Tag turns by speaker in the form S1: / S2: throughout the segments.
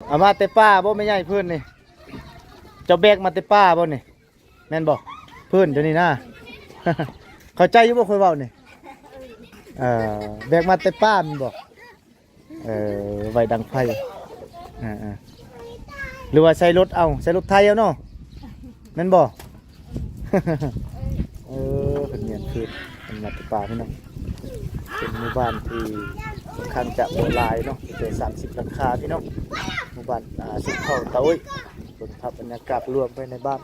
S1: เอามาเตป้าบ่ไม่ใหญ่เพื่อนนี่เจ้าแบกมาเตป้าบ่นี่แม่นบ่เพื่อนเดี๋ยวนี้นะ เข้าใจอยู่บ่ค่อยเว้านี่แบกมาเตป้ามันบ่ไว้ดังไฟหรือว่าใส่รถเอาใส่รถไทยเอาเนาะแม่นบ่เป็นเงียนคือเป็นมาเตป้าพี่น้องเป็นหมู่บ้านที่ค่อนข้างจะโบราณเนาะเป็น30หลังคาพี่น้องหมู่บ้านสุดเข้าเตาบนทับบรรยากาศรวมไปในบ้าน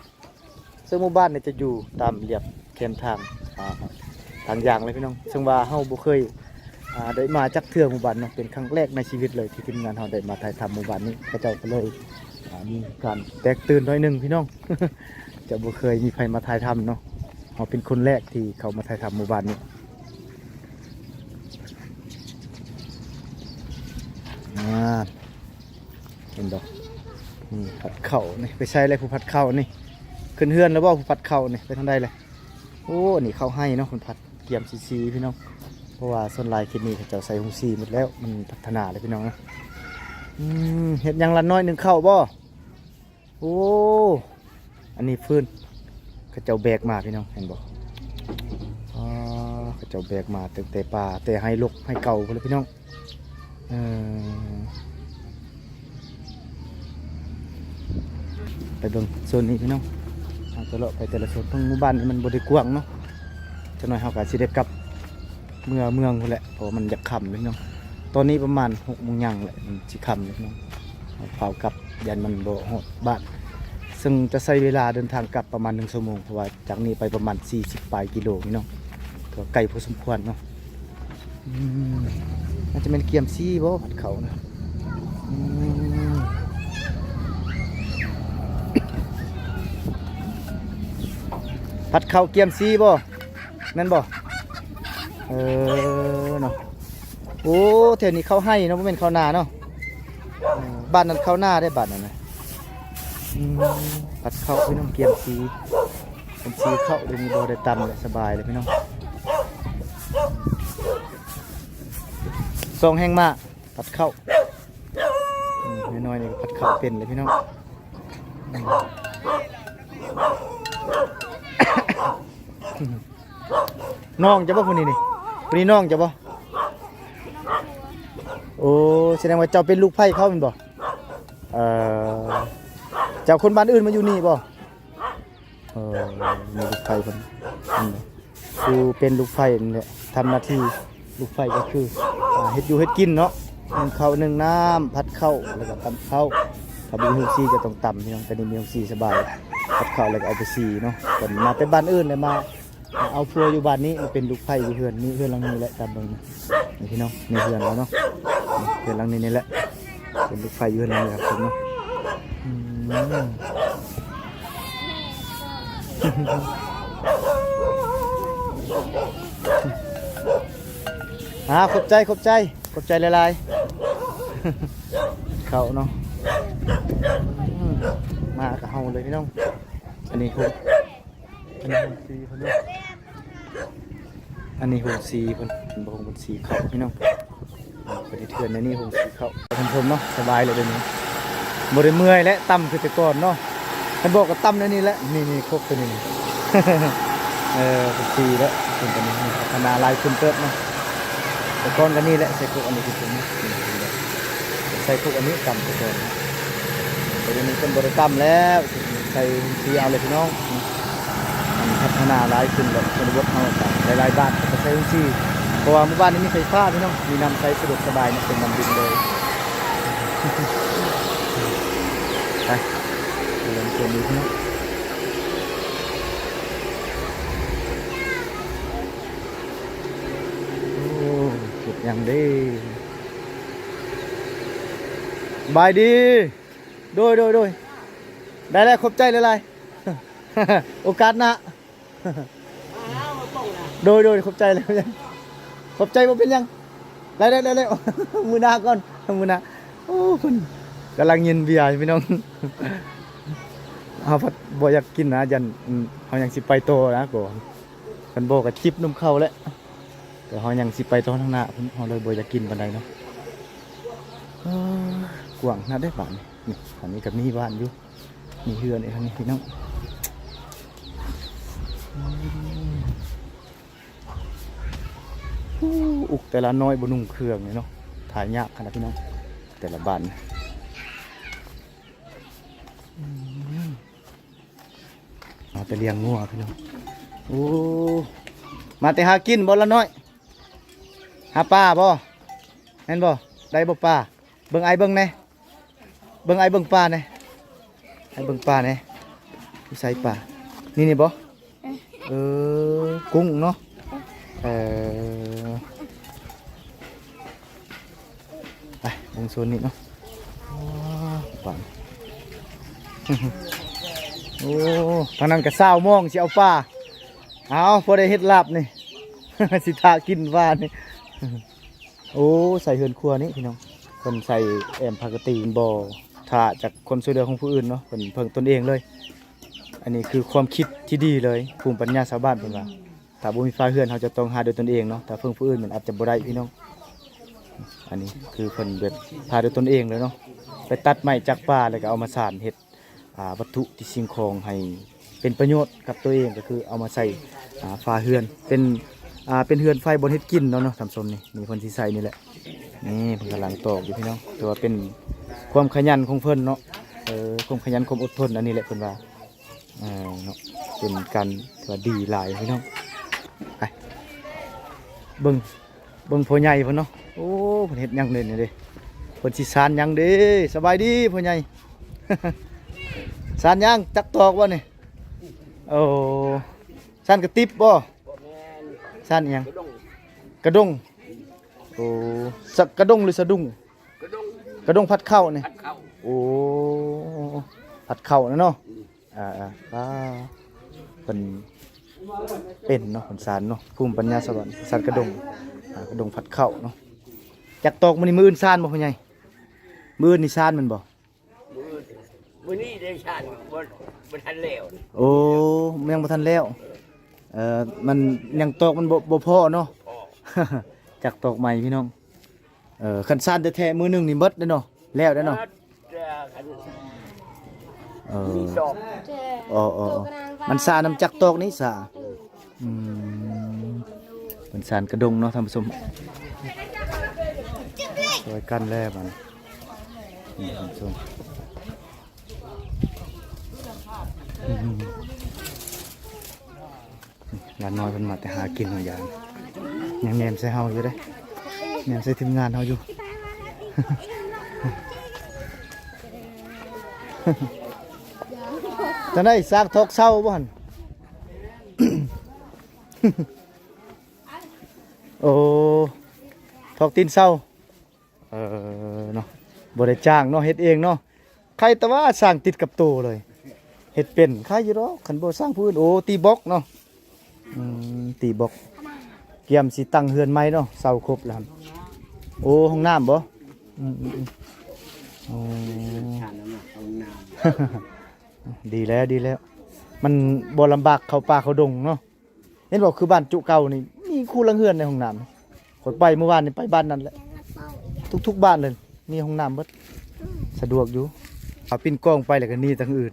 S1: ซึ่งหมู่บ้านเนี่ยจะอยู่ตามเรียบเข็มทางอย่างเลยพี่น้องซึ่งว่าเฮาบ่เคยได้มาจักเทื่อหมู่บ้านเนาะเป็นครั้งแรกในชีวิตเลยที่ทีมงานเฮาได้มาถ่ายทำหมู่บ้านนี้พระเจ้าก็เลยมีการแตกตื่นหน่อยนึงพี่น้อง จะบ่เคยมีใครมาถ่ายทำเนาะเฮาเป็นคนแรกที่เขามาถ่ายทำหมู่บ้านนี้เห็นดอกผัดเข่านี่ไปใช้อะไรผู้ผัดเข่านี่ขึ้นเฮือนแล้วบ่ผู้ผัดเข่านี่ไปทางใดเลยโอ้นี่เข้าให้เนาะคนผัดเกี่ยมซีพี่น้องเพราะว่าส่วนลายคลิปนี้เขาจะใส่หุงซีหมดแล้วมันพัฒนาเลยพี่น้องนะเห็ดยังละน้อยหนึ่งเข้าบ่โอ้อันนี้ฟื้นเขาเจ้าแบกมาพี่น้องเห็นบ่เขาเจ้าแบกมาเตะปลาเตะให้ลกให้เก่าเลยพี่น้องไปเบิ่งโซนนี้พี่น้องจะเลาะไปแต่ละโซนทั้งหมู่บ้านมันบริกว้างเนาะจะหน่อยเขาก็สิได้กลับเมืองคนแหละเพราะมันอยากค่ำเลยพี่น้องตอนนี้ประมาณ6 โมงยังแหละมันสิค่ำเลยพี่น้องเฝ้ากลับยันมันโบหดบ้านซึ่งจะใช้เวลาเดินทางกลับประมาณ1 ชั่วโมงเพราะว่าจากนี้ไปประมาณ40 ปลายกิโลพี่น้องก็ไกลพอสมควรเนาะมันจะเป็นเกียมซี่บ่ผัดเขานะผัดข้าวเกียมซีบ่แม่นบ่เนาะโอ้แถวนี้เขาให้เนาะบ่แม่นข้าวนาเนาะบ้านนั้นข้าวนาได้บ้านนั้นนะผัดข้าวพี่น้องเกียมซีเป็นซีข้าวเดี๋ยวนี้บ่ได้ตำเลยสบายเลยพี่น้องซองแห้งมากผัดข้าวน้อยๆนี่ผัดข้าวเป็นเลยพี่น้องน้องจะบ่คนนี้นี่คนนี้น้องจะบ่โอ้แสดงว่าเจ้าเป็นลูกไผ่เขาเป็นบ่เจ้าคนบ้านอื่นมาอยู่นี่บ่มีลูกไผ่คนคือเป็นลูกไผ่นี่แหละทำหน้าที่ลูกไผ่ก็คือเฮ็ดอยู่เฮ็ดกินเนาะนึ่งข้าวนึ่งน้ำผัดข้าวแล้วก็ตำข้าวถ้ามีหุงซีจะต้องตำพี่น้องแต่นี่มีหุงซีสบายผัดข้าวแล้วก็เอาไปซีเนาะคนมาแต่บ้านอื่นเลยมาเอาพัวอยู่บ้านนี้มาเป็นลูกไผ่อยู่เฮือนนี่เฮือนหลังนี้แหละตามเบิ่งนี่พี่น้องนี่เฮือนแล้วเนาะเฮือนหลังนี้นี่แหละเป็นลูกไผ่อยู่เฮือนหลังนี้ครับผมเนาะขอบใจหลายๆเขาเนาะมากับเฮาเลยพี่น้องอันนี้คือซีเพิ่นด้วยอันนี้หงซีเพิ่นบ่หงซีเขาพี่น้องไปที่เทือนในนี่หงซีเขาผมเนาะสบายเลยเดี๋ยวนี้บ่ได้เมื่อยและต่ำคือแต่ก่อนเนาะมันบอกกับต่ำในนี่แหละนี่ครบตัวนี้หงซีแล้วเป็นตัวนี้พัฒนาลายคุณเติบเนาะแต่ก่อนกันนี่แหละใส่พวกอันนี้คือตัวนี้ใส่พวกอันนี้ต่ำตัวก่อนแต่เดี๋ยวนี้เป็นบ่ได้ต่ำแล้วใส่หงซีเอาเลยพี่น้องพัฒนาหลายขึ้นแบบชนบทเฮาหลายๆบ้านก็ใช้พื้นที่เพราะว่าหมู่บ้านนี้มีไฟฟ้าพี่น้องมีน้ำใช้สะดวกสบายเป็นน้ำดินเลยไปเริ่มต้นนี้พี่น้องโอ้เก็บอย่างดีบายดีโดยได้แล้วขอบใจหลายๆโอกาสหน้าโดยขอบใจเลยขอบใจว่าเป็นยังได้มือหน้าก่อนมือหน้าโอ้คุณกำลังเย็นเบียร์พี่น้องเอาพัดบ่อยากกินนะยันเขายังสิไปโตนะก่อนกันโบกับจิบนมเข้าแล้วแต่เขายังสิไปโตข้างหน้าเขาเลยบ่อยากกินปานใดเนาะก วางน่าได้บ้านนี่อันนี้กับมีบ้านอยู่มีเฮือนไอ้ทางนี้พี่น้องอุกแต่ละน้อยบนุ่งเครื่องเลยเนาะถ่ายยากขนาดพี่น้องแต่ละบ้านมาแต่เลี้ยงงัวพี่น้องโอ้มาแต่หากินบ่ละน้อยหาปลาบ่แม่นบ่ได้บ่ปลาเบิ่งไอเบิ่งแน่เบิ่งไอเบิ่งปลาแน่ไอเบิ่งปลาแน่ผู้ใส่ปลานี่บ่กุ้งเนาะไปลงโซนนี้เนาะปลาโอ้ทางนั้นก็20:00 นสิเอาปลาเอาพอได้เฮ็ดลาบนี่ สิทากินว่านี่ โอ้ใส่เฮือนครัวนี่พี่น้องคนใส่แอมปกติบ่ทาจากคนช่วยเหลือของผู้อื่นเนาะเพิ่นเพิ่งตนเองเลยอันนี้คือความคิดที่ดีเลยภูมิปัญญาชาวบ้านเพิ่นว่าถ้าบ่มีฟ้าเฮือนเขาจะต้องหาด้วยตนเองเนาะแต่เพิ่งผู้อื่นมันอาจจะบ่ได้พี่น้องอันนี้คือเพิ่นแบบหาด้วยตนเองเลยเนาะไปตัดไม้จากป่าแล้วก็เอามาสานเฮ็ดวัตถุที่สิ่งของให้เป็นประโยชน์กับตัวเองก็คือเอามาใส่ฟ้าเฮือนเป็นเฮือนไฟบนเฮ็ดกินเนาะทำส้มนี่มีคนที่ใส่นี่แหละนี่เพิ่นกำลังตอกอยู่พี่น้องแต่ว่าเป็นความขยันของเพิ่นเนาะความขยันความอดทนอันนี้แหละเพิ่นว่าเนาะเป็นการที่ว่าดีหลายพี่น้องไปเบิ่งพ่อใหญ่เพิ่นเนาะโอ้เพิ่นเฮ็ดหยังเด่นนี่เด้เพิ่นสิสานหยังเด้สบายดีพ่อใหญ่ สานหยังจักตอกบ่นี่โอ้สานกระติบบ่สานหยังกระดงโอ้สักกระดงหรือสะดุ้งกระดงผัดข้าวนี่โอ้ผัดข้าวนะเนาะเป็นเนาะผลสารเนาะภูมิปัญญาสวรรค์สารกระดงผัดข้าวเนาะจักตอกมันนี่มืออื่นซานบ่พ่อใหญ่มืออื่นนี่ซานมันบ่
S2: มื้อนี้ได้ชาญบ่ทันแล้ว
S1: โอ้ยังบ่ทันแล้วมันยังตอกมันบ่พอเนาะ จักตอกใหม่พี่น้องคันซานแท้ๆมือนึงนี่เบิดเด้อเนาะแล้วเด้อเนาะมันซาน้ำจักตอกนี้ซาเป็นสารกระดงเนาะท่านผู้ชมช่วยกันแล้วมันท่านผู้ชมหลานน้อยเพิ่นมาแต่หากินอย่างยังแนมใส่เฮาอยู่เด้แนมใส่ทีมงานเฮาอยู่ จะได้ซากทอกเศร้าบ่หั่น โอ้ทอกตีนเศร้าเนาะบ่ได้จ้างเนาะเฮ็ดเองเนาะใครแต่ว่าสร้างติดกับตัวเลยเฮ็ดเป็นใครอยู่ดอกคันบ่สร้างผู้อื่นโอ้ตีบล็อกเนาะตีบล็อกเกียมสิตั้งเฮือนใหม่เนาะเสาครบแล้วโอ้ห้องน้ำบ่โอ้ดีแล้วมันบ่ลำบากเข้าป่าเข้าดงเนาะเห็นบอกคือบ้านจุเก่านี่มีคู่ละเฮือนในห้องน้ำคนไปเมื่อวานนี่ไปบ้านนั้นแหละทุกบ้านเลยมีห้องน้ำเบิดสะดวกอยู่เอาปิ้นกล้องไปแล้วก็นี่ทั้งอื่น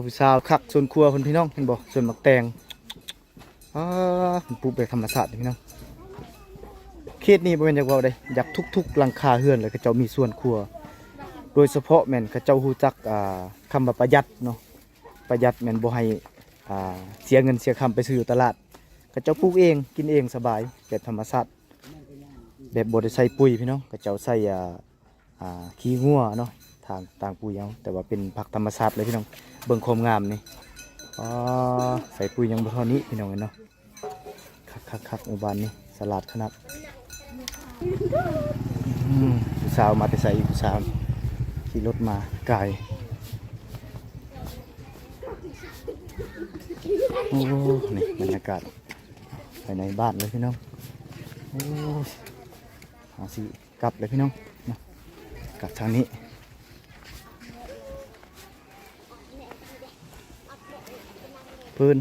S1: ผู้สาวคักส่วนครัวคนพี่น้องเห็นบอกส่วนหมักแตงปลูกแบบธรรมชาติพี่น้องเขตนี้บ่แม่นอยากเว้าได้อยากทุกๆหลังคาเฮือนเลยเขาเจ้ามีส่วนครัวโดยเฉพาะแม่นเขาเจ้าฮู้จักคำว่าประหยัดเนาะประหยัดแม่นบ่ให้เสียเงินเสียคำไปซื้ออยู่ตลาดเขาเจ้าปลูกเองกินเองสบายแบบธรรมชาติแบบบ่ได้ใส่ปุ๋ยพี่น้องเขาเจ้าใส่ขี้งัวเนาะต่างปุ๋ยเอาแต่ว่าเป็นผักธรรมชาติเลยพี่น้องเบิ่งความงามนี่ใส่ปุ๋ยยังบ่เท่านี้พี่น้องเนาะคักหมู่บ้านนี่สลัดขนาดผู้สาวมาแต่ใส่ผู้สาวขี่รถมาไกลโอ้นี่บรรยากาศภายในบ้านเลยพี่น้องโอ้หาสิกลับเลยพี่น้องกลับทางนี้พื้น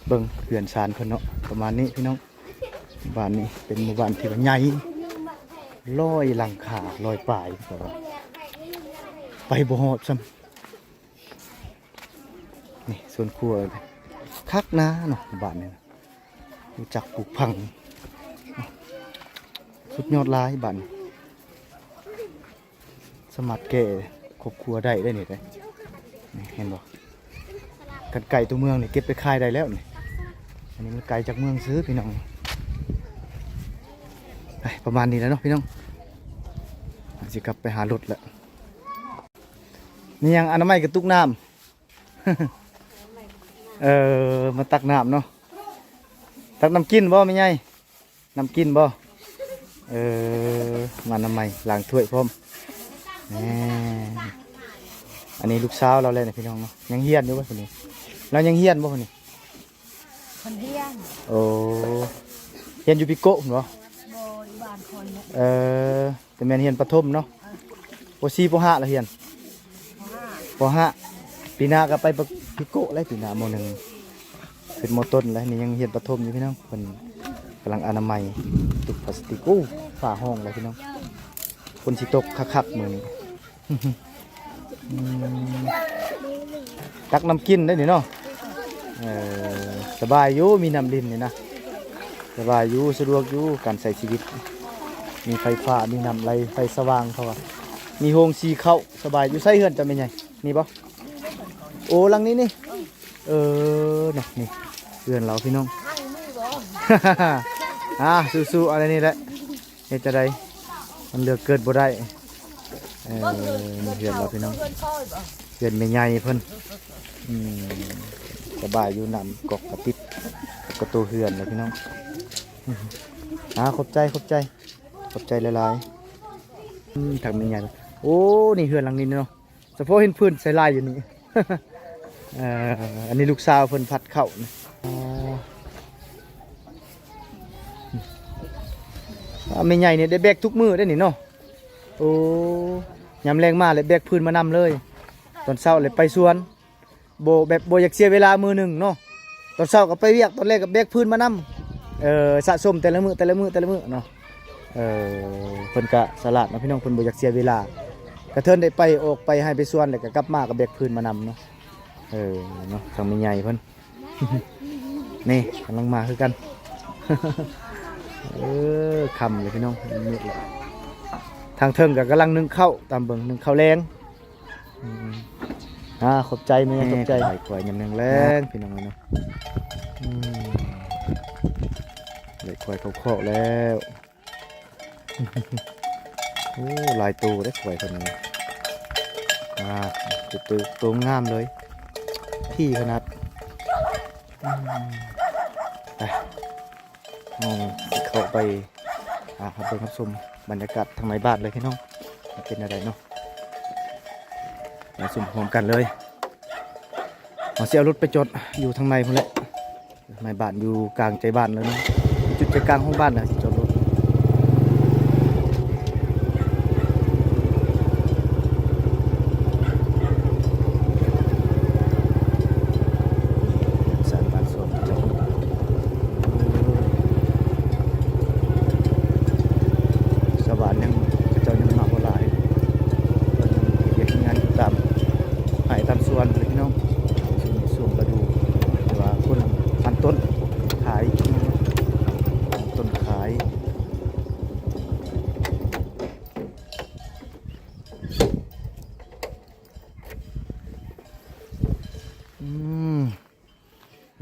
S1: เบิ่งเขื่อนชานเพิ่นเนาะประมาณนี้พี่น้องบ้านนี้เป็นหมู่บ้านที่ว่าใหญ่ร้อยหลังคาร้อยปลายก็ว่าไปบ่ฮอดซ้ำนี่ส่วนครัวคักนะเนาะบ้านนี้รู้จักปลูกผังสุดยอดหลายบ้านสมัครแก่ครอบครัวได้นี่ได้นี่เห็นบ่กันไก่ตัวเมืองนี่เก็บไปขายได้แล้วนี่อันนี้มันไก่จากเมืองซื้อพี่น้องไปประมาณนี้แล้วเนาะพี่น้องสิกลับไปหารถแล้วนี่ยังอนามัยกระตุกน้ำ มาตักน้ำเนาะตักน้ำกินบ่ไม่ใหญ่น้ำกินบ่มาอนามัยล้างถ้วยพร้อมอันนี้ลูกสาวเราเลยนะพี่น้องเนาะยังเฮียนอยู่บ่คนนี้เรายังเฮียนบ่คนนี้
S3: คนเฮียน
S1: โอ้เฮียนอยู่ปิโก้เหรอ
S3: โบยบ้านคนเนี่ย
S1: แต่แม่นเฮียนประถมเนาะป .4 ป .5 แล้วเฮียนป .5 ปีหน้าก็ไปปิโก้แล้วปีหน้าม.1เป็นม.ต้นแล้วนี่ยังเฮียนประถมอยู่พี่น้องเพิ่นกำลังอนามัยตุกพลาสติกฝาห้องเลยพี่น้องคนสิตกคักๆมื้อนี้ ตักน้ำกินได้นี่เนาะสบายอยู่มีน้ำลินนี่นะสบายอยู่สะดวกอยู่การใช้ชีวิตมีไฟฟ้ามีน้ำไหลไฟสว่างเขาว่ามีโฮงสีเข้าสบายอยู่ใส่เฮือนจะเป็นไงนี่บ่โอ้หลังนี้นี่นี่นี่เฮือนเราพี่น้อง สู้ๆอะไรนี่แหละเฮ็ดจะได้มันเลือกเกิดบ่ได้เฮือนเราพี่น้องเฮือนไม่ใหญ่เพิ่นสบายอยู่นำกอกกระติดประตูเฮือนเลยพี่น้องขอบใจหลายๆทางไม่ใหญ่โอ้นี่เฮือนหลังนี้เนาะเฉพาะเห็นพื้นใส่ลายอยู่นี่ อันนี้ลูกสาวเพิ่นพัดเข้าไม่ใหญ่เนี่ยได้แบกทุกมือได้นี่เนาะโอ้ยำแรงมากเลยแบกพื้นมานำเลยตอนเช้าเลยไปสวนโบแบบโบอยากเสียเวลามือหนึ่งเนาะตอนเช้าก็ไปเวียกตอนแรกก็แบกพื้นมานำสะสมแต่ละมือเนาะเพิ่นกะสลัดนะพี่น้องเพิ่นโบอยากเสียเวลากระเทินได้ไปออกไปให้ไปสวนเลยก็กลับมาก็แบกพื้นมานำเนาะเนาะทางไม่ใหญ่เพิ่น นี่กำลังมาคือกัน คำเลยพี่น้องมืดเลยทางเทิงกับกำลังนึ่งข้าวตามเบิ่งนึ่งข้าวแรงขอบใจแม่ขอบใจกล้วยยำนึ่งแรงพี่น้องเนาะเลยกล้วยเขาเคาะแล้วโอ้ลายตูได้กล้วยคนนี้ตัวงามเลยที่ขนาดเข้าไปครับเป็นครับชมบรรยากาศทางในบ้านเลยพี่น้องเป็นอะไรเนาะมาชมพร้อมกันเลยเอาเสียรถไปจอดอยู่ทางในพุ่นแหละในบ้านอยู่กลางใจบ้านเลยเนาะจุดใจกลางห้องบ้านนะจอดรถ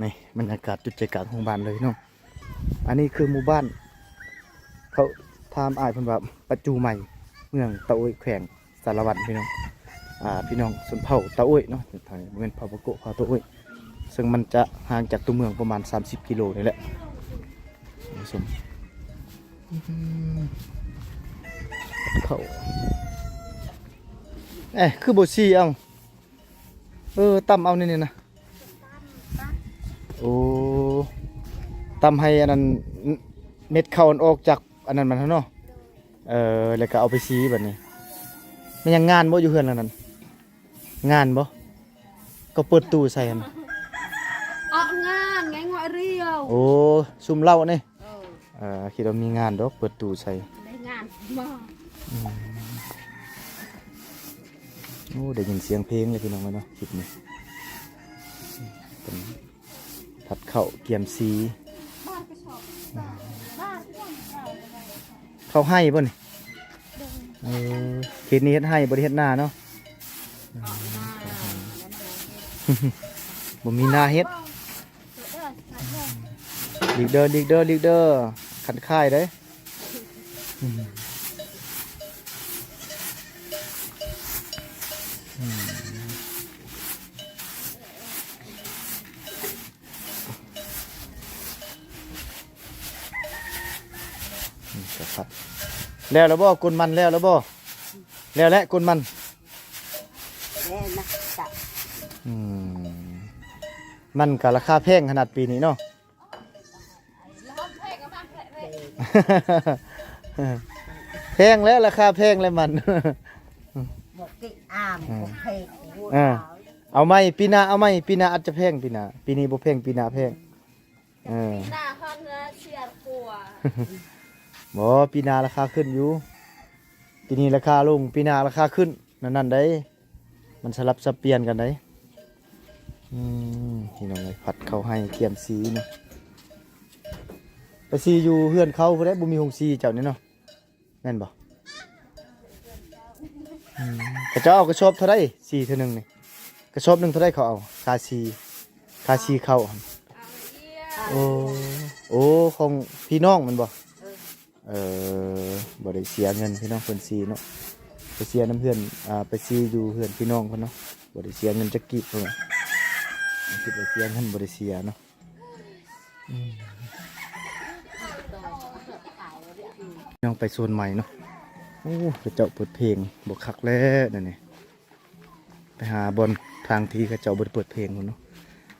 S1: นี่บรรยากาศจุดใจกลางของบ้านเลยน้องอันนี้คือหมู่บ้านเขาทำอายเป็นแบบปัจจุใหม่เมืองตะอุยแขวงสารวัตรพี่น้องพี่น้องส่วนเผ่าตะอุยเนาะทางเมืองเผ่าปะโกะเผ่าตะอุยซึ่งมันจะห่างจากตัวเมืองประมาณ30 กิโลนี่แหละสมเขาคือโบซีเอาตำเอานี่นะโอ้ตำให้อันนั้นเม็ดข้าวออกจากอันนั้นมันเนาะแล้วก็เอาไปซีแบบนี้มันยังงานบ่อยู่เฮือนแล้วนั้นงานบ่ก็เปิดตู้ใส่กัน
S3: งานไงงว
S1: โอ้ซุ่มเหล้านี่
S3: เออ
S1: คิดว่ามีงานดอกเปิดตู้ใส่
S3: ได้งานบ่
S1: โอ้ได้ยินเสียงเพลงเลยพี่น้องเนาะคลิปนี้เป็นผัดข้าวเกี๊ยมซีเข้าให้บ่นี่เขตนี้เฮ็ดให้บ่ได้เฮ็ดนาเนาะบ่มีนาเฮ็ดลีกเดอร์ขันค่ายเด้ครับแล้วบ่กุนมันแล้วบ่แล้วแหละกุนมัน
S3: แม่นะจ้ะ
S1: มันก็ราคาแพงขนาดปีนี้เนาะ แพงแล้วราคาแพงแล้วมัน
S3: บอกติอามบอกเพก
S1: เอาไหมปีหน้าเอาไหมปีหน้าอาจจะแพงปีหน้าปีนี้บ่แพงปีหน้าแพง
S3: หน้าห้องเสียกลัว
S1: บ่ปีหน้าราคาขึ้นอยู่ปีนี้ราคาลงปีหน้าราคาขึ้นนั่นได้มันสลับสับเปลี่ยนกันได้พี่น้องเลยผัดเข้าให้เกี๊ยมซีเนาะไปซีอยู่เฮือนเขาเพิ่นได้บ่มีหงซีเจ้านี่เนาะแม่นบ่กระเจ้าเอากระสอบเท่าไดซีเท่านึงนี่กระสอบนึงเท่าไดเขาเอาคาซีเข้าโอ้ของพี่น้องมันบ่บ่ได้เสียเงินพี่น้องเพิ่นซีเนาะไปเสียน้ำเพื่อนไปซีอยู่เพื่อนพี่น้องเพิ่นเนาะบ่ได้เสียเงินจักกี่เพิ่นคิดว่าเสียเงินบ่ได้เสียเนาะน้องไปโซนใหม่เนาะโอ้กระเจ้าเปิดเพลงบ่คักแล้วนั่นนี่ไปหาบอลทางที่กระเจ้าบ่ได้เปิดเพลงพุ่นเนาะ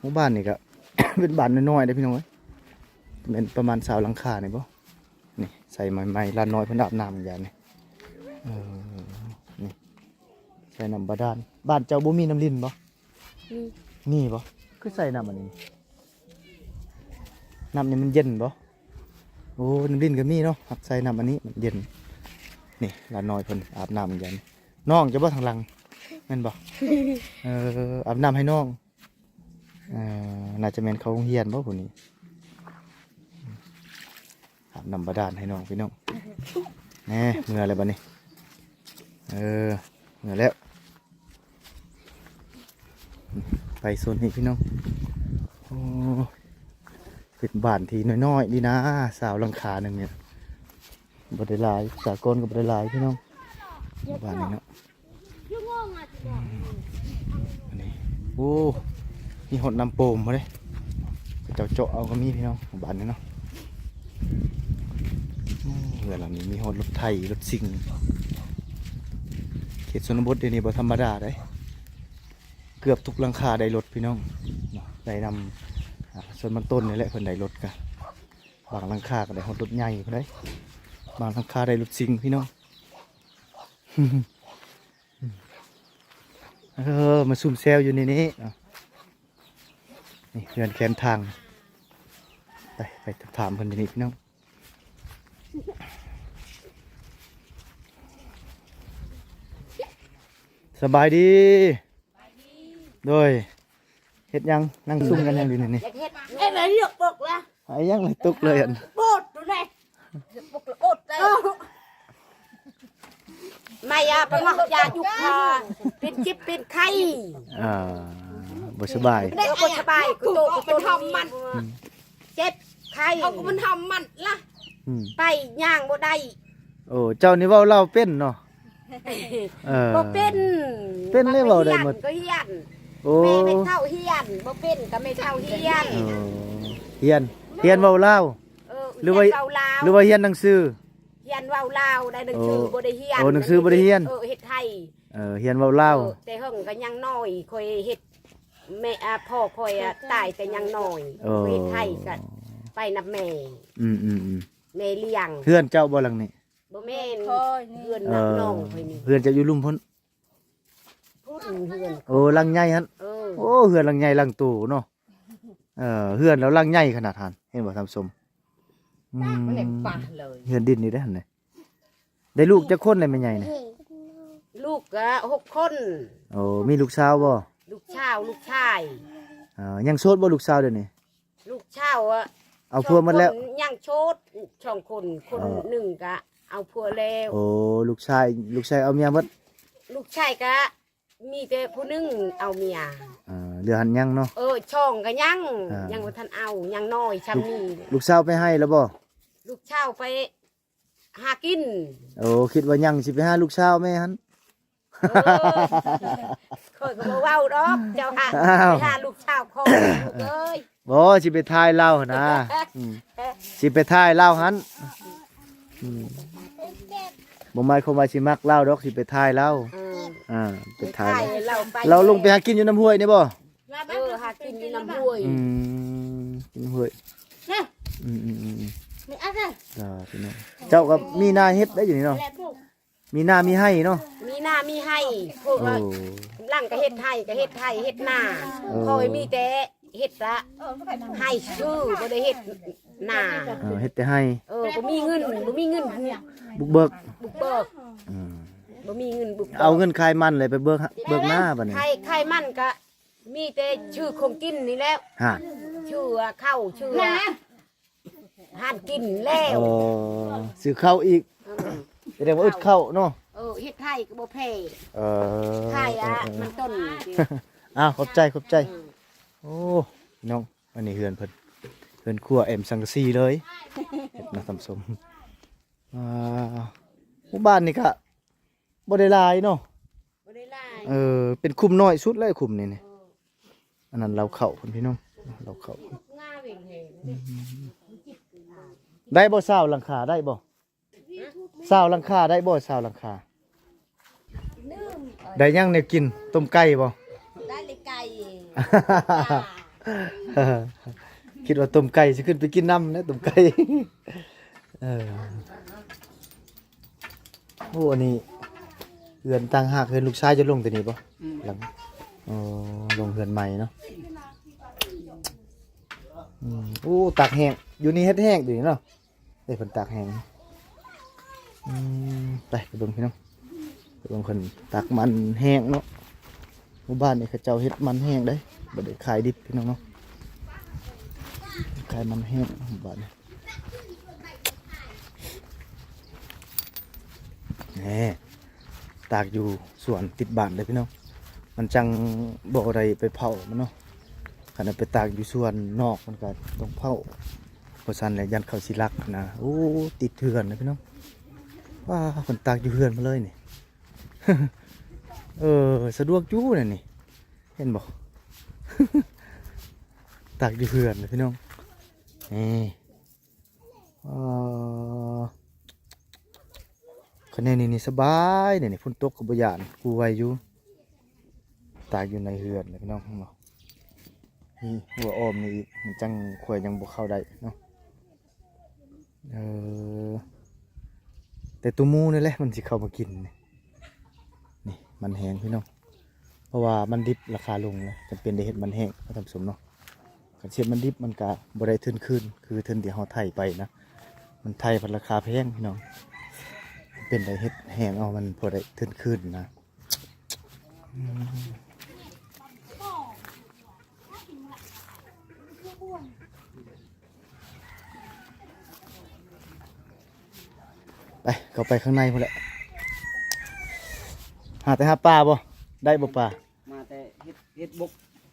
S1: หมู่บ้านนี่ก็ เป็นบ้านน้อยๆเด้อพี่น้องเอ้ยเป็นประมาณ20หลังคานี่บ่นี่ใส่ใหม่ๆลานน้อยเพิ่นอาบน้ำอย่างนี้นี่ใส่น้ำบาดาลบ้านเจ้าบ่มีน้ำลิ้นบ่มีบ่คือใส่น้ำอันนี้น้ำนี่มันเย็นบ่โอ้น้ำลิ้นก็มีเนาะครับใส่น้ำอันนี้มันเย็นนี่ลานน้อยเพิ่นอาบน้ำอย่างนี้น้องจะบ่ทางหลังแม่นบ่อาบน้ำให้น้องน่าจะแม่นเขาโรงเรียนบ่ผู้นี้อาบน้ำบาดาลให้น้องพี่น้องแน่เมื่ออะไรบ้านี้เมื่อแล้วไปโซนนี้พี่น้องโอ้เป็นบ้านที่น้อยๆดีนะสาวหลังคาหนึ่งเนี่ยบ่ได้หลายสากลก็บ่ได้หลายพี่น้องบ้านนี้เนาะอันนี้โอ้มีหดน้ำโป่งมาเลยเจ้าเจาะเอาก็มีพี่น้องบ้านนี้เนาะเรือลำนี้มีรถไถรถซิ่งเขตชนบทเดี๋ยวนี้บ่ธรรมดาได้เกือบทุกหลังคาได้รถพี่น้องได้นำส่วนมันต้นนี่แหละเพิ่นได้รถกันบางหลังคาก็ได้รถใหญ่เพิ่นได้บางหลังคาได้รถซิ่งพี่น้อง มาซุ่มแซวอยู่ในนี้นี่เรือนแคมทางไปถามเพิ่นนี่พี่น้องสบายดีโดยเฮ็ดยังนั่งซุ่มกันยังดีนี่
S3: อยากเฮ็ดเอ้ยเลยเลือกปกละ
S1: ไอ้ยังเลยตุกเลยอัน
S3: โบดดูแน่เลือกปกละโอดเลยไม่ไปหมักยายุกคาเป็นจิบเป็นไข้
S1: บ่สบาย
S3: ได้ก็สบายกูโตกูทำมันเจ็บไข้เอากูมันทำมันล่ะไปย่างบ่ได้
S1: โอ้เจ้านี่เว้าเล่าเป็นเนาะ
S3: บ่เป็น
S1: เลยเว้าได้หมด
S3: ก็เฮียน
S1: โอ้
S3: แม่ไม่เท่าเฮียนบ่เป็นก็ไม่เท่าเฮียน
S1: เฮียนเว้าเล่าหรือว่าเฮียนหนังสือ
S3: เฮียนเว้าลาวได้หนังสือบ่ได้เฮียน
S1: หนังสือบ่ได้เฮียน
S3: เฮ็ดไทย
S1: เฮียนเว้าเล่า
S3: แต่เฮิงก็ยังน้อยค่อยเฮ็ดแม่พ่อค่อยตายแต่ยังน้อยเฮ็ดไทยก็ไปนับแม่แม่เลี้ยง
S1: เพื่อนเจ้าบ่หลังนี่
S3: บ่แม่นเพื่อนน้องค่อยนี่
S1: เพื่อนจะอยู่ลุ่มพ้น
S3: พูดเพื่อน
S1: โอ้หลังใหญ่หั่นโอ้เฮือนหลังใหญ่หลังโตเนาะ เฮือนแล้วลังใหญ่ขนาดหันเห็นบ่ทำสมอืม
S3: มันได้ป่าเลย
S1: เฮือนดินนี่ได้หั่นน่ะได้ลูกจักคนเลยแม่ใหญ่น่ะ
S3: ลูกก็6 คน
S1: โอ้มีลูกสาวบ่
S3: ลูกชาวลูกชาย
S1: ยังโสดบ่ลูกสาวเดี๋ยวนี้
S3: ลูกชาวอะ
S1: เอาพัวหมดแล้ว
S3: สองคนยังโชด2 คนคนหนึ่งก็เอาพัวแล้ว
S1: โอ้ลูกชายเอาเมียหมด
S3: ลูกชายก็มีแต่ผู้หนึงเอาเมีย
S1: เหลือหันยังเนาะ
S3: ช่องก็ยัง
S1: อ่ายั
S3: ยังบ่ทันเอายังน้อยซ้ำนี้
S1: ลูกสาวไปให้แล้วบ่
S3: ลูกชาวไปหากิน
S1: โอ้คิดว่ายังสิไปหาลูกสาวแม่หัน
S3: ค่อยก็บ่เว้าดอกเจ้าหา
S1: อ้าว
S3: ไปหาลูกชาวของลูกเอ้ย
S1: บ่สิไปทายเล่าหั่นนะสิไปทายเล่าหันอืมบ่หมายความว่าสิมักเล่าดอกสิไปทายเล่าไปทาย
S3: ใช่
S1: เล่า
S3: เราไป
S1: เราลงไปหากินอยู่น้ำห้วยนี่บ่
S3: หากินอยู่น้ำห้วย
S1: กินห้วยอืม
S4: ไม่เอาเลย
S1: พี่น้องเจ้าก็มีหน้าเฮ็ดได้อยู่นี่เนาะ
S4: แหละพวก
S1: มีหน้ามีให้เนาะ
S3: มีหน้ามีให้พวก
S1: โอ้
S3: ร่างก็เฮ็ดให้ก็เฮ็ดให้เฮ็ดหน้าคอยมีแต่เฮ็ดละให้ชื่อบ่ได้เฮ็ดหน้า
S1: เฮ็ดแต่ให้
S3: บ่มีเงินบ่มีเงิน
S1: บุกเบิก
S3: บุกเบิก
S1: อืม
S3: บ่มีเงินบุกบิก
S1: เอาเงินคายมันเลยไปเบิกหน้าบัดนี้
S3: ใครมันก็มีแต่ชื่อคงกินนี่แล้ว
S1: ฮะ
S3: ชื่อเข้าชื่อหานกินแล้ว
S1: อ๋อซื้อข้าวอีกแสดงว่าอึดข้าวเนาะ
S3: เฮ็ดไทยก็บ่แพ้
S1: เออ
S3: ไทยมันต้นสิ
S1: ขอบใจโอ้พี่น้องอันนี้เฮือนเพิ่นครัวแอมสังกะสีเลยเฮ็ดมาทำสมหมู่บ้านนี่ก็บ่ได้หลายเนาะ
S3: บ่ได้หลาย
S1: เป็นคุมน้อยสุดเลยคุมนี่อันนั้นเราเข้าพุ่นพี่น้องเราเข้า
S3: ง่าเว่งเหง
S1: ได้บ่ซาวหลังคาได้บ่ซาวหลังคาได้บ่ซาวหลังคาได้ยังแนวกินต้มไก่บ่
S3: ได้เลยไก่
S1: คิดว่าต้มไก่สิขึ้นไปกินน้ำนะต้มไก่โอ้อันนี้เฮือนต่างหากเฮือนลูกชายจะลงตัวนี้บ่หลังลงเฮือนใหม่เนาะโอ้ตากแห้งอยู่นี่เฮ็ดแห้งอยู่นี่เนาะได้เพิ่นตากแห้งไปเบิ่งพี่น้องไปเบิ่งเพิ่นตากมันแห้งเนาะหมู่บ้านนี่เขาเจ้าเฮ็ดมันแห้งได้บ่ได้ขายดิบพี่น้องเนาะขายมันแห้งหมู่บ้านนี่แหมตากอยู่สวนติดบ้านเลยพี่น้องมันจังบ่ได้ไปเผามันเนาะขณะไปตากอยู่สวนนอกมันก็ต้องเผาเพราะฉะนั้นแหละยันเขาสิรักนะโอ้ติดเถื่อนเลยพี่น้องว้าคนตากอยู่เถื่อนมาเลยนี่ สะดวกจู้น่ะนี่เห็นบ่ ตากอยู่เถื่อนเลยพี่น้องคะแนนนี่สบายนี่ฝนตกกับบ่ยานกูไวอยู่ตากอยู่ในเถื่อนเลยพี่น้องเนาะนี่หัวอ้อมนี่อีกมันจังข่อยยังบ่เข้าได้เนาะแต่ตัวหมูนี่แหละมันสิเข้ามากินนี่มันแห้งพี่น้องเพราะว่ามันดิบราคาลงเลยจำเป็นได้เฮ็ดมันแห้งมาทำสมเนาะกันเสียมันดิบมันก็บ่ได้ทึนคืนคือทึนที่เฮาไถไปนะมันไถพันราคาแพงพี่น้องเป็นได้เฮ็ดแห้งเอามันพอได้ทึนคืนนะไปเข้าไปข้างในพุ่นแหละหาปลาบ่ได้บ่ปลา
S2: มาแต่เฮ็ดบก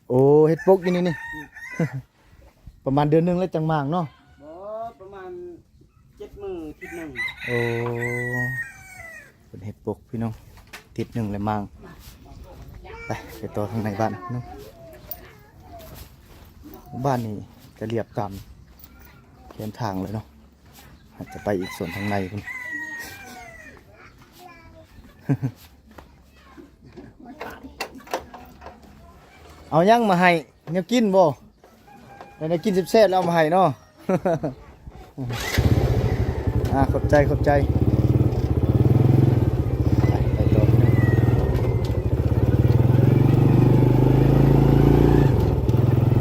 S1: โอ้เฮ็ดปกอยู่นี่ ประมาณเดือนหนึงแล้วจังมางเนาะ
S2: บ่ประมาณ7 มื้อทิศหนึง
S1: โอ้เป็นเฮ็ดปกพี่น้องทิศหนึ่งเลยมางไปต่อทางในบ้านเนาะบ้านนี้จะเรียบตามเส้นทางเลยเนาะอาจจะไปอีกส่วนทางในคุณ เอายังมาให้เนี่ยกินบ่ได้กินแซ่บๆแล้วเอามาให้เนาะ ขอบใจไปต่อ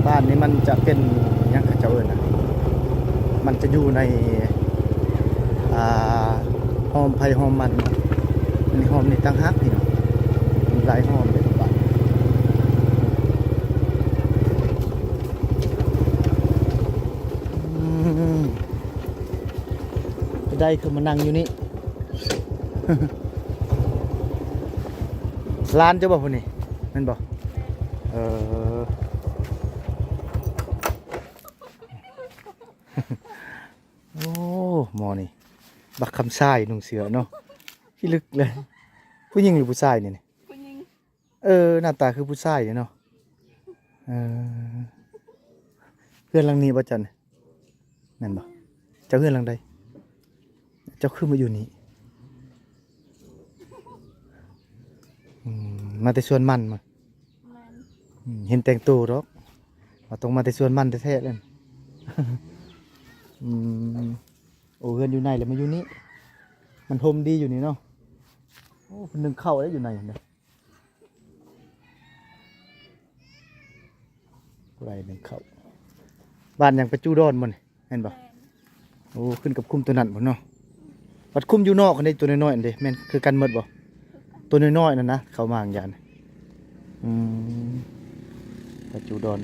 S1: บ้านนี้มันจะเป็น เป็นหยังเขาเจ้าเอิ้นน่ะมันจะอยู่ในอ่าหอมไผ่หอมมันเนาะอันนี้หอมนี่ตั้งฮักพี่น้องมีหลายหอมเลยทุกบ้านได้คือมานั่งอยู่นี่ ร้านเจ้าบ่พุ่นนี่แม่นบ่โอ้หมอนี่บักคำทรายนุ่งเสือเนาะพี่ลึกเลยผู้หญิงหรือผู้ชายนี่ผู้หญิงหน้าตาคือผู้ชายเนาะเพื่อนหลังนี้บ่จันแม่นบ่เจ้าเพื่อนหลังใดเจ้าขึ้นมาอยู่นี่มาแต่สวนมันมาเห็นแต่งตัวหรอกมาตรงมาแต่สวนมันแท้ๆเลยโอ้เฮือนอยู่ไหนแล้วมาอยู่นี่มันทมดีอยู่นี่เนาะโอ้คนหนึ่งเข้าแล้วอยู่ไหนเนี่ยไรหนึ่งเข้าบ้านอย่างประจูดอนมันเห็นปะโอ้ขึ้นกับคุ้มตัวนั้นบ่เนาะวัดคุ้มอยู่นอกคนนี้ตัวน้อยๆอันเดียแม่นคือกันหมดบ่ตัวน้อยๆนั่นนะเขามาอย่างยานประจูดอน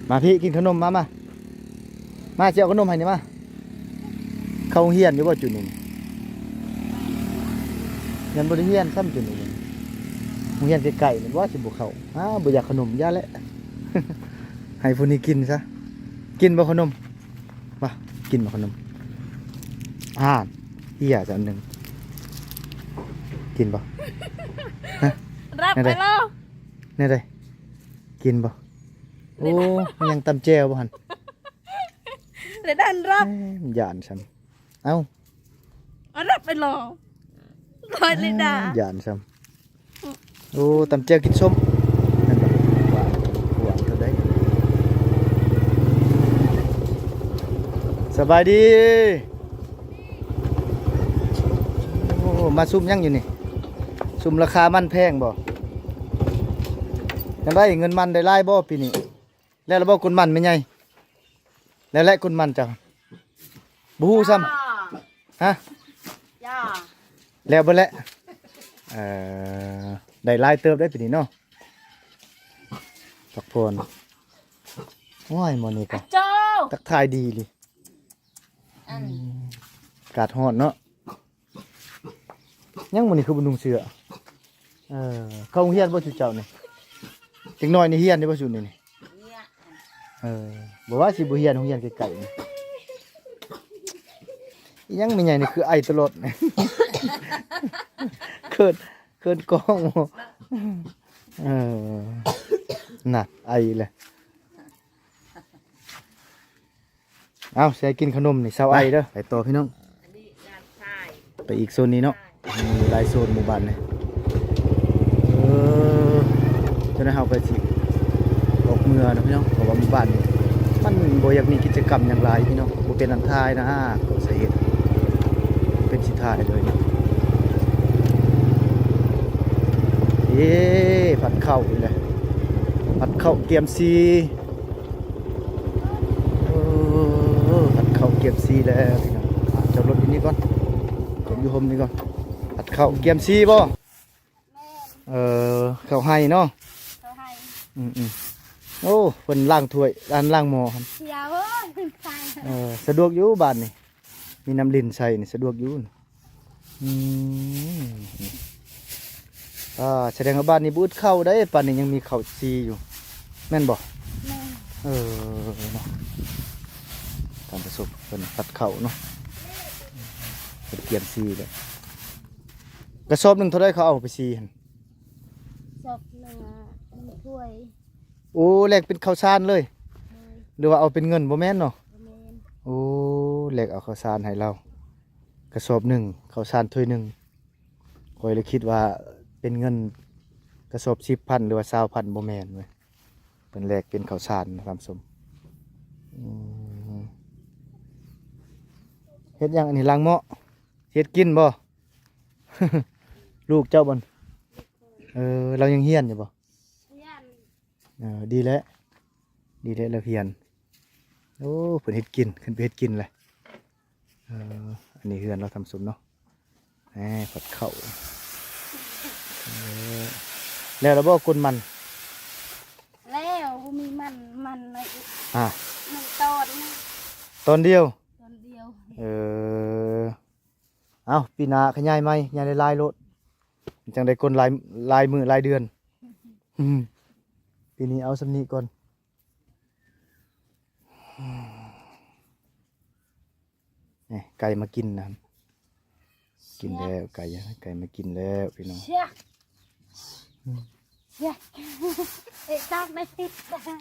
S1: มาพี่กินขนมมาเจ้าขนมให้นี่มาเขาเฮียนอยู่ว่าจุดนี้ยันบริเฮียนซ้ำจุดนี้เฮียนไก่ๆมันว่าสิบุเขาบ่อยากขนมย่าแหละ ให้พวกนี้กินซะกินบ่ขนมมากินบ่ขนมเฮียจะอันหนึ่งกินบ่
S4: รับไปแล้ว
S1: นี่เลยกินบ่โอ้ยังตำแจวบ่หัน
S4: เดี๋ยวดันรับ
S1: หยานซ้ำเอ้า
S4: รับไปรอคอยเลยด่า
S1: หยานซ้ำโอ้ตำแจวกินส้มนั่นบ่หวานเท่าใดสบายดีโอ้มาซุ่มยังอยู่นี่ซุ่มราคามันแพงบ่ยังได้เงินมันได้หลายบ่ปีนี้แล้วระบบคนมันไม่ใหญ่แล้วแหละคนมันจังบูฮู้ซ้ำฮะ
S3: ย่า
S1: แล้วบ่แล้วได้หลายเติบได้ปีนี้เนาะพักผ่อนว้ายหมื้อนี้ก็
S4: โจ้
S1: ทักทายดีเลยอากาศร้อนเนาะยังมื้อนี้คือบ่นุ่งเสื้อเข้าโรงเรียนบ่จุเจ้านี่จักหน่อยนี่เรียนได้บ่จุนี่บอกว่าสิบุเฮียนของเฮียนไก่ๆนี่ยังไม่ใหญ่นี่คือไอตลอด เกินกล้องน่ะไอเลยเอาใส่กินขนมนี่เศร้าไอเด้อไปต่อพี่น้องไปอีกโซนนี้เนาะมีหลายโซนหมู่บ้านเลยจะได้เอาไปสิออกเมืองนะพี่น้องเพราะว่าหมู่บ้านนี่มันบ่อยากมีกิจกรรมอย่างไรพี่น้องบ่เป็นอันทายนะก็สาเหตุเป็นสิทายเลยผัดข้าวนี่แหละผัดข้าวเกี๊ยมซีผัดข้าวเกี๊ยมซีแล้วพี่น้องจอดรถที่นี่ก่อนจอดอยู่โฮมนี่ก่อนผัดข้าวเกี๊ยมซีบ่ข้าวไห้เนาะโอ้เพิ่นล้างถ้วยล้างหม้อครับ
S4: อย่าเพิ่งไป
S1: สะดวกอยู่บ้านนี่มีน้ำลิ้นใส่นี่สะดวกอยู่แสดงว่าบ้านนี้บูดเข้าได้ป่านนี้ยังมีข้าวซีอยู่แม่นบ่เนาะตามประสบเพิ่นผัดข้าวเนาะเพิ่นเตรียมซีเลยกระสอบหนึงเท่าใดเขาเอาไปซีหั่น
S4: ศพหนึ่งถ้วย
S1: โอ้แลกเป็นข้าวสารเลยหรือว่าเอาเป็นเงินบ่แม่นเนาะโอ้แลกเอาข้าวสารให้เรากระสอบหนึ่งข้าวสารถ้วยหนึ่งข้อยเลยคิดว่าเป็นเงินกระสอบ 10,000 หรือว่า 20,000บ่แม่นเว้ยเป็นแลกเป็นข้าวสารความสมเฮ็ดหยังอันนี้ล้างหม้อเฮ็ดกินบ่ ลูกเจ้าบ่เรายังเฮียนอยู่บ่ดีแล้วเราเฮียน โอ้เพิ่นเฮ็ดกินขึ้นไปเฮ็ดกินเลยอันนี้เฮือนเราทำซุมเนาะแหมผัดข้าวแล้วเราบอกกุนมัน
S4: แล้วมีมันใน
S1: อ่ะ
S4: หนึ่งตอนนะ
S1: ตอนเดียว
S4: ตอนเดียว
S1: เอาปีหน้าขยายไหมยายลายๆโลดจังได้กลลายมือลายเดือนปีนี้เอาสำนีก่อนนี่ไก่มากินนะกินแล้วไก่มากินแล้วพี่น้อง
S4: เชี่ยเชี่ยเอ๊ะต้องไม่ติดนะ